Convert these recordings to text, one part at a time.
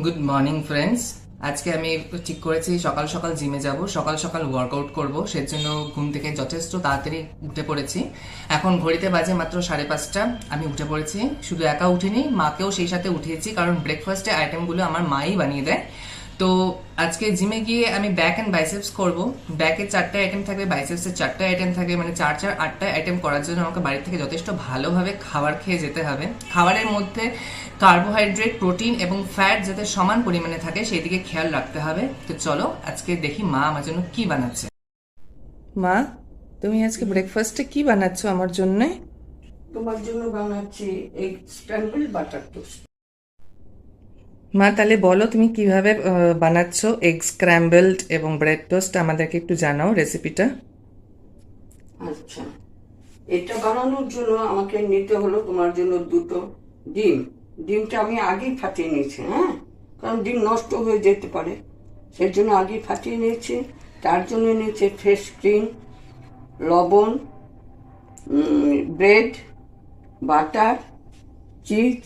Good morning friends. আজকে আমি ঠিক করেছি সকাল সকাল জিমে যাব, সকাল সকাল ওয়ার্কআউট করব। সেজন্য ঘুম থেকে যথেষ্ট তাড়াতাড়ি উঠে পড়েছি। এখন ঘড়িতে বাজে মাত্র 5:30। আমি উঠে পড়েছি, শুধু একা উঠিনি, মাকেও সেই সাথে উঠিয়েছি, কারণ ব্রেকফাস্টের আইটেমগুলো আমার মাই বানিয়ে দেয়। তো আজকে জিমে গিয়ে আমি ব্যাক অ্যান্ড বাইসেপস করব। ব্যাকের 4টা আইটেম থাকবে, বাইসেপসের 4টা আইটেম থাকবে, মানে 8টা আইটেম করার জন্য আমাকে বাড়ি থেকে যথেষ্ট ভালোভাবে খাবার খেয়ে যেতে হবে। খাবারের মধ্যে কার্বোহাইড্রেট, প্রোটিন এবং ফ্যাট যাতে সমান পরিমাণে থাকে সেই দিকে খেয়াল রাখতে হবে। তো চলো আজকে দেখি মা আমার জন্য কি বানাচ্ছে। মা, তুমি আজকে ব্রেকফাস্টে কি বানাচ্ছ আমার জন্য? তোমার জন্য বানাচ্ছি এগ স্ক্র্যাম্বল বাটার টোস্ট। মা, তাহলে বলো তুমি কিভাবে বানাচ্ছ এগ স্ক্র্যাম্বলড এবং ব্রেড টোস্ট, আমাদেরকে একটু জানাও রেসিপিটা। আচ্ছা, এটা বানানোর জন্য আমাকে নিতে হলো তোমার জন্য দুটো ডিম। ডিমটা আমি আগেই ফাটিয়ে নিয়েছি, হ্যাঁ, কারণ ডিম নষ্ট হয়ে যেতে পারে, সেই জন্য আগেই ফাটিয়ে নিয়েছি। তার জন্য নিয়েছি ফ্রেশ ক্রিম, লবণ, ব্রেড, বাটার, চিজ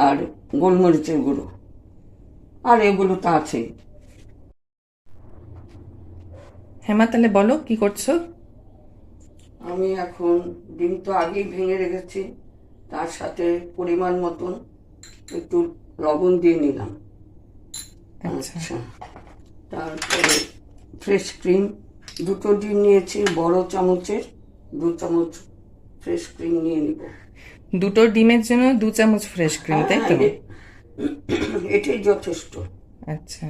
আর গোলমরিচের গুঁড়ো, আর এগুলো তো আছেই। হ্যাঁ মা, তাহলে বলো কি করছো। আমি এখন ডিম তো আগেই ভেঙে রেখেছি, তার সাথে পরিমাণ মতন একটু লবণ দিয়ে নিলাম। আচ্ছা, তারপরে ফ্রেশ ক্রিম, দুটো ডিম নিয়েছি, বড় চামচের 2 চামচ ফ্রেশ ক্রিম নিয়ে নিব। দুটো ডিমের জন্য 2 চামচ ফ্রেশ ক্রিম, তাই তো? এটাই যথেষ্ট, আচ্ছা,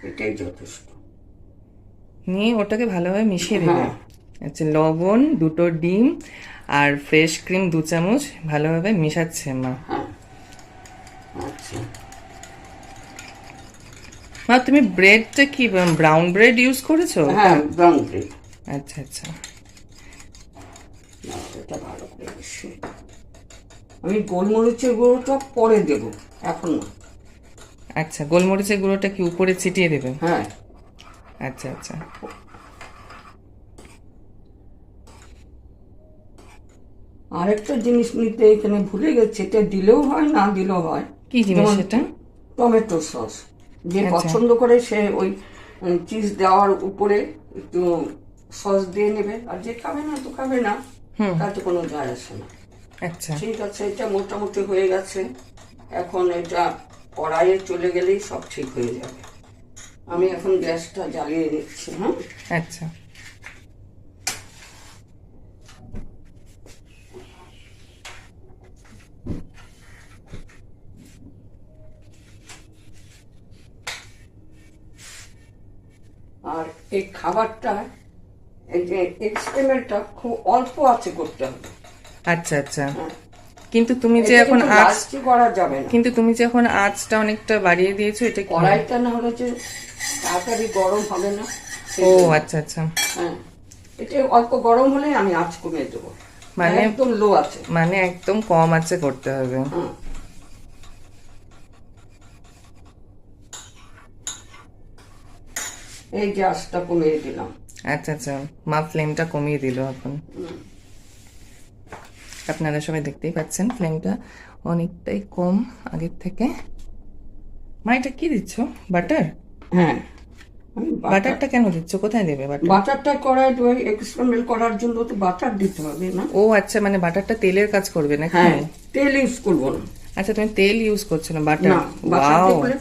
এটাই যথেষ্ট। নিয়ে ওটাকে ভালোভাবে মিশিয়ে দেবে। হ্যাঁ। আচ্ছা, লবণ, দুটো ডিম আর ফ্রেশ ক্রিম 2 চামচ ভালোভাবে মিশাচ্ছে মা। হ্যাঁ, আচ্ছা। মা, তুমি ব্রেডটা কি ব্রাউন ব্রেড ইউজ করেছো? হ্যাঁ, ব্রাউন ব্রেড। আচ্ছা আচ্ছা। এটা ভালো করে মিশিয়ে, আমি গোলমরিচের গুঁড়োটা পরে দেব, এখন না। আচ্ছা, গোলমরিচের গুঁড়োটা কি উপরে ছিটিয়ে দেবে? হ্যাঁ। আচ্ছা আচ্ছা। আরেকটা জিনিস নিতে এখানে ভুলে গেছি, এটা দিলেও হয় না দিলেও হয়। কি জিনিস যেমন সেটা? টমেটো সস, যে আচ্ছা। পছন্দ করে সে ওই চিজ দেওয়ার উপরে একটু সস দিয়ে নেবে, আর যে খাবে না তো খাবে না, তাতে কোনো যায় আসে না। আচ্ছা ঠিক আছে, এটা মোটামুটি হয়ে গেছে। এখন এটা কড়াইয়ে চলে গেলেই সব ঠিক হয়ে যাবে। আমি এখন গ্যাসটা জ্বালিয়ে নিচ্ছি। হ্যাঁ, আচ্ছা। আর এই খাবারটা, এই যে এক্সপেরিমেন্টটা খুব অল্প আছে করতে হবে। আচ্ছা আচ্ছা। হ্যাঁ, কিন্তু তুমি যে এটা এখন কিন্তু আঁচ লাস্টে করা যাবে না। কিন্তু তুমি যে এখন আঁচটা অনেকটা বাড়িয়ে দিয়েছো, এটা কি? কড়াইটা না হলে যে তাড়াতাড়ি গরম হবে না। ও আচ্ছা আচ্ছা। হ্যাঁ, এটা অল্প গরম হলে আমি আঁচ কমিয়ে দেবো, মানে একদম লো আছে। মানে একদম কম আঁচে করতে হবে। হ্যাঁ, এই যে আঁচটা কমিয়ে দিলাম। আচ্ছা আচ্ছা, মা ফ্লেমটা কমিয়ে দিল এখন। আপনারা সবাই দেখতেই পাচ্ছেন ফ্লেমটা অনেকটাই কম আগের থেকে। মা, এটা কি দিচ্ছ? বাটার? হ্যাঁ, বাটারটা কেন দিচ্ছ? কোথায় দেবে বাটার? বাটারটা কড়াই এক্সপেরিমেন্ট করার জন্য তো বাটার দিতে হবে না? ও আচ্ছা, মানে বাটারটা তেলের কাজ করবে নাকি? হ্যাঁ, তেল ইউজ করবো না। আচ্ছা, তুমি তেল ইউজ করছো না, বাটার? না, বাটার ওয়াও, দিলে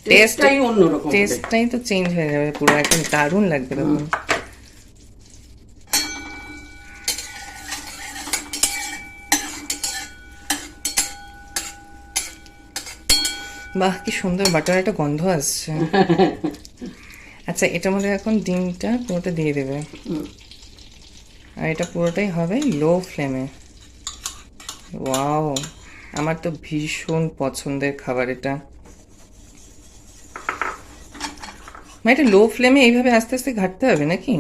টেস্টটাই অন্যরকম হবে। টেস্টটাই তো চেঞ্জ হয়ে যাবে পুরো, একদম দারুণ লাগবে তখন। বাহ, কি সুন্দর বাটার একটা গন্ধ আসছে। আচ্ছা, এটার মধ্যে এখন ডিমটা পুরোটা দিয়ে দেবে, আর এটা পুরোটাই হবে লো ফ্লেমে। ওয়াও, আমার তো ভীষণ পছন্দের খাবার এটা। মানে এটা লো ফ্লেমে এইভাবে আস্তে আস্তে ঘাটতে হবে নাকি?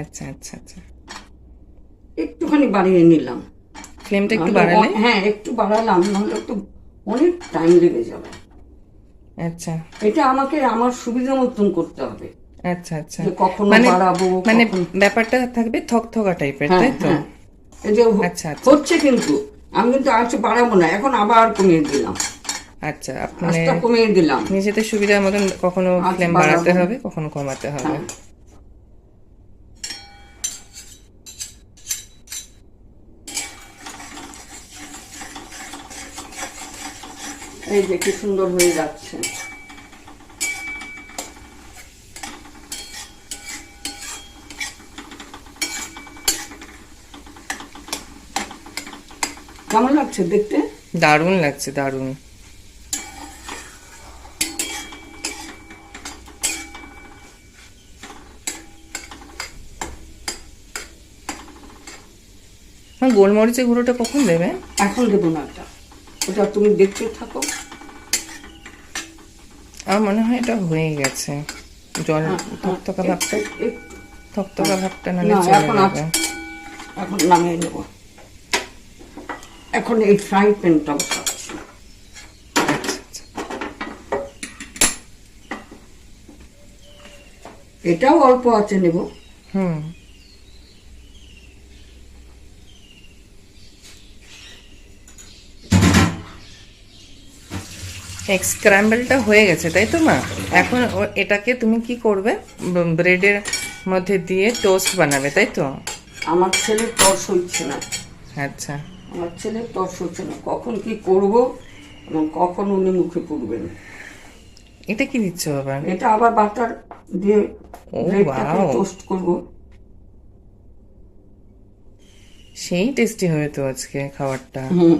আচ্ছা আচ্ছা আচ্ছা। একটুখানি বাড়িয়ে নিলাম ফ্লেমটা একটু বাড়ালে? হ্যাঁ, একটু বাড়ালাম, নাহলে তো অনেক টাইম লেগে যাবে। আচ্ছা, এটা আমাকে আমার সুবিধা মতন করতে হবে। আচ্ছা আচ্ছা, যে কখনো মানে বাড়াবো, মানে কখন- ব্যাপারটা থাকবে থকথকা টাইপের, হ্যাঁ, তাই তো? হ্যাঁ। এই যে আচ্ছা আচ্ছা। হচ্ছে, কিন্তু আমি কিন্তু আঁচ বাড়াবো না, এখন আবার কমিয়ে দিলাম, আচ্ছা, আপনি আঁচটা কমিয়ে দিলাম। নিজেদের সুবিধার মতন কখনো আঁচ ফ্লেম বাড়াবো। বাড়াতে হবে, কখনো কমাতে হবে। হ্যাঁ। এই যে কি সুন্দর হয়ে যাচ্ছে। কেমন লাগছে দেখতে? দারুণ লাগছে, দারুণ। গোলমরিচের গুঁড়োটা কখন দেবে? এখন দেবো না, ওটা তুমি দেখতে থাকো। আমার মনে হয় এটা হয়ে গেছে, জল থকথকা ভাবটা, একটু থকথকা ভাবটা নাহলে না, চলে এখন যাবে। এখন নামিয়ে নেব। এখন এই ফ্রাই প্যানটা বসাচ্ছি। আচ্ছা, এটাও অল্প আছে নেব। হুম। এগ স্ক্র্যাম্বলটা হয়ে গেছে তাই তো মা? এখন এটাকে তুমি কি করবে? ব্রেডের মধ্যে দিয়ে টোস্ট বানাবে তাই তো? আমার ছেলে তর্স হচ্ছে না, আচ্ছা, আমার ছেলে তর্স হচ্ছে না, কখন কি করব এবং কখন উনি মুখে পুড়বেন। এটা কি দিচ্ছ আবার? এটা আবার বাটার দিয়ে ও ব্রেডটাকে ওয়াও, টোস্ট করব। সেই টেস্টি হবে তো আজকে খাবারটা। হুম।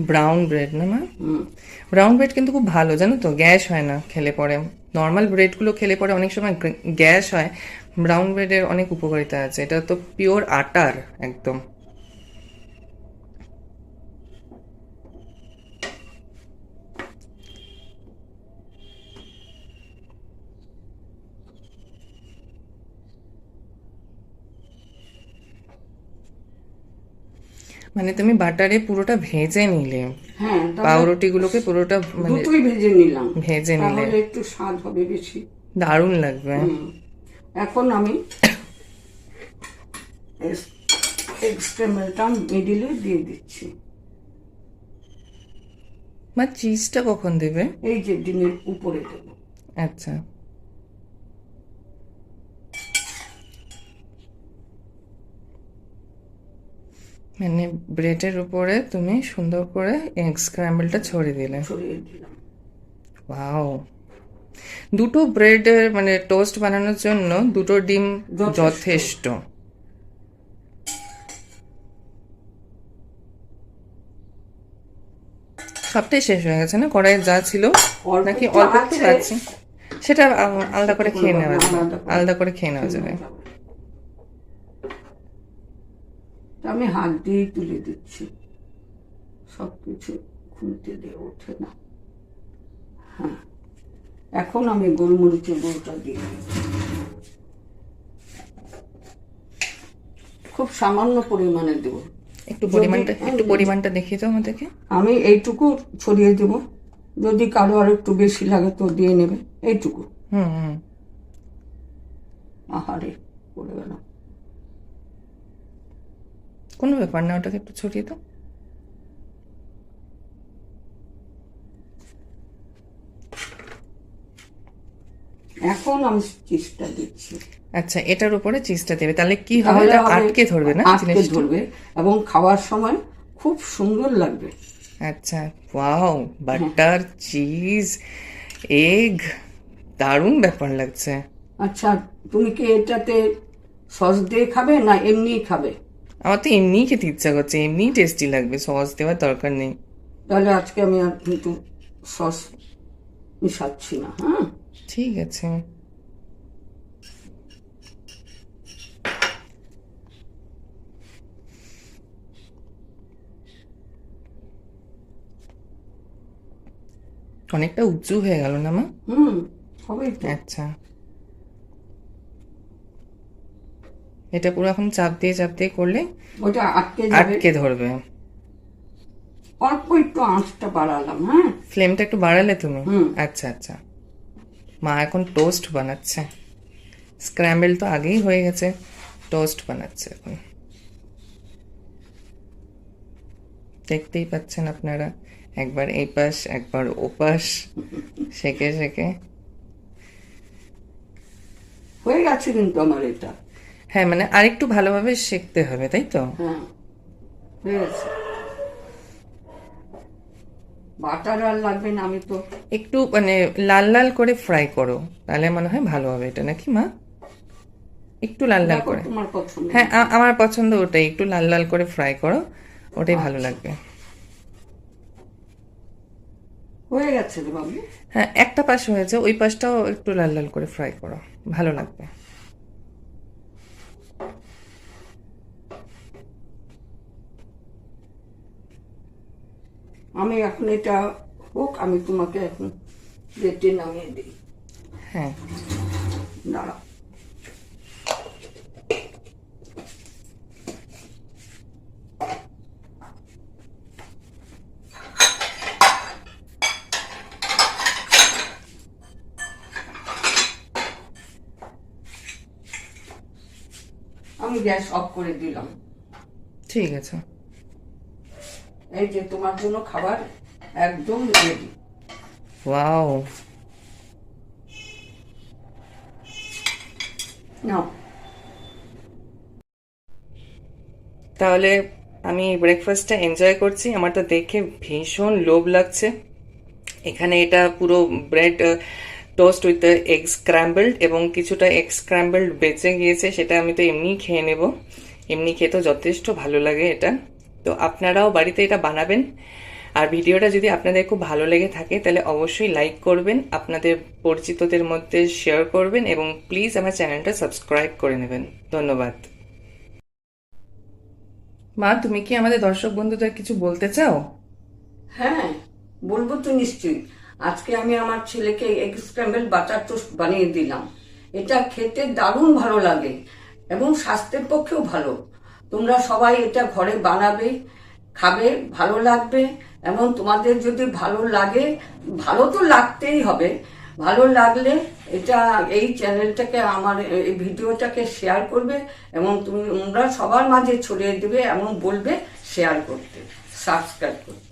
ব্রাউন ব্রেড না মা? হুম। ব্রাউন ব্রেড কিন্তু খুব ভালো, জানো তো, গ্যাস হয় না খেলে পরে। নর্মাল ব্রেডগুলো খেলে পরে অনেক সময় গ্যাস হয়। ব্রাউন ব্রেডের অনেক উপকারিতা আছে, এটা তো পিওর আটার একদম। মানে তুমি বাটারে পুরোটা ভেজে নিলে, হ্যাঁ, তাহলে পাউরুটিগুলোকে পুরোটা মানে দুটোই ভেজে নিলাম, ভেজে নিলে তাহলে একটু স্বাদ হবে বেশি। দারুণ লাগবে। হুম। এখন আমি এগ স্ক্র্যাম্বলটা মিডিলে দিয়ে দিচ্ছি। মা চিজটা কখন দেবে? এই যে ডিমের উপরে দেবো। আচ্ছা, মানে ব্রেডের উপরে তুমি সুন্দর করে এগ স্ক্র্যাম্বলটা ছড়িয়ে দিলে। ছড়িয়ে দিলাম। ওয়াও, দুটো ব্রেডের মানে টোস্ট বানানোর জন্য দুটো ডিম যথেষ্ট। সবটাই শেষ হয়ে গেছে না কড়াইয়ে যা ছিল? অল্প নাকি একটু অল্প একটু আছে। আছে? সেটা আলাদা করে খেয়ে নেওয়া যাবে, আলাদা করে খেয়ে নেওয়া যাবে। আমি হাত দিয়েই তুলে দিচ্ছি, সবকিছু খুলতে দিয়ে ওঠে না। হ্যাঁ, এখন আমি গোলমরিচের গুঁড়োটা দিয়ে দিচ্ছি, খুব সামান্য পরিমাণে দেব। একটু পরিমাণটা দেখিয়ে দাও আমাদেরকে। আমি এইটুকু ছড়িয়ে দেব, যদি কারো আর একটু বেশি লাগে তো দিয়ে নেবে। এইটুকু। হুম হুম। আহারে, পড়ে গেল। কোনো ব্যাপার না, ওটাকে একটু ছড়িয়ে দাও। এখন আমি চিজটা দিচ্ছি। আচ্ছা, এটার উপরে চিজটা দেবে, তাহলে কি হবে? এটা আটকে ধরবে না আটকে জিনিসটা? ধরবে এবং খাওয়ার সময় খুব সুন্দর লাগবে। আচ্ছা, ওয়াও, বাটার, চিজ, এগ, দারুণ ব্যাপার লাগছে। আচ্ছা, তুমি কি এটাতে সস দিয়ে খাবে না এমনি খাবে? আমার তো এমনিই খেতে ইচ্ছা করছে, এমনিই টেস্টি লাগবে, সস দেওয়ার দরকার নেই। তাহলে আজকে আমি আর কিন্তু সস মিশাচ্ছি না। হ্যাঁ, ঠিক আছে। অনেকটা উঁচু হয়ে গেল না মা? হুম, হবেই তো। আচ্ছা, এটা পুরো এখন চাপ দিয়ে করলে ওটা আটকে যাবে। আটকে ধরবে। অল্প একটু আঁচটা বাড়ালাম। হ্যাঁ, ফ্লেমটা একটু বাড়ালে তুমি? হুম। আচ্ছা আচ্ছা। মা এখন টোস্ট বানাচ্ছে। স্ক্র্যাম্বল তো আগেই হয়ে গেছে, টোস্ট বানাচ্ছে এখন। দেখতেই পাচ্ছেন আপনারা, একবার এই পাশ একবার ও পাশ সেকে সেকে। হয়ে গেছে কিন্তু আমার এটা। হ্যাঁ, মানে আরেকটু ভালোভাবে সেকতে হবে, তাই তো? হ্যাঁ, হয়ে গেছে। বাটার আর লাগবে না, আমি তো একটু মানে লাল লাল করে ফ্রাই করো, তাহলে মনে হয় ভালো হবে এটা, নাকি মা? একটু লাল লাল দেখো করে। তোমার পছন্দ। হ্যাঁ, আমার পছন্দ ওটাই, একটু লাল লাল করে ফ্রাই করো, ওটাই ভালো লাগবে। হয়ে গেছে রে বাবু। হ্যাঁ, একটা পাশ হয়েছে, ওই পাশটাও একটু লাল লাল করে ফ্রাই করো, ভালো লাগবে। আমি এখন এটা হোক, আমি তোমাকে এখন প্লেটে নামিয়ে দিই। হ্যাঁ, দাঁড়াও। আমি গ্যাস অফ করে দিলাম। ঠিক আছে। এই যে তোমার জন্য খাবার একদম রেডি। ওয়াও, নাও। তাহলে আমি ব্রেকফাস্টটা এনজয় করছি। আমার তো দেখে ভীষণ লোভ লাগছে। এখানে এটা পুরো bread toast with egg scrambled, এবং কিছুটা এগ স্ক্র্যাম্বলড বেঁচে গিয়েছে, সেটা আমি তো এমনি খেয়ে নেব। এমনি খেতে যথেষ্ট ভালো লাগে এটা। তো আপনারাও বাড়িতে এটা বানাবেন। আর ভিডিওটা যদি আপনাদের খুব ভালো লেগে থাকে তাহলে অবশ্যই লাইক করবেন, আপনাদের পরিচিতদের মধ্যে শেয়ার করবেন, এবং প্লিজ আমার চ্যানেলটা সাবস্ক্রাইব করে নেবেন। ধন্যবাদ। মা, তুমি কি আমাদের দর্শক বন্ধুদের কিছু বলতে চাও? হ্যাঁ, বলবো তো নিশ্চয়ই। আজকে আমি আমার ছেলেকে এগ স্ক্র্যাম্বল বাটার টোস্ট বানিয়ে দিলাম। এটা খেতে দারুণ ভালো লাগে এবং স্বাস্থ্যের পক্ষেও ভালো। তোমরা সবাই এটা ঘরে বানাবে, খাবে, ভালো লাগবে। এবং তোমাদের যদি ভালো লাগে, ভালো তো লাগতেই হবে, ভালো লাগলে এটা এই চ্যানেলটাকে, আমার এই ভিডিওটাকে শেয়ার করবে এবং তোমরা সবার মাঝে ছড়িয়ে দেবে এবং বলবে শেয়ার করতে, সাবস্ক্রাইব করতে।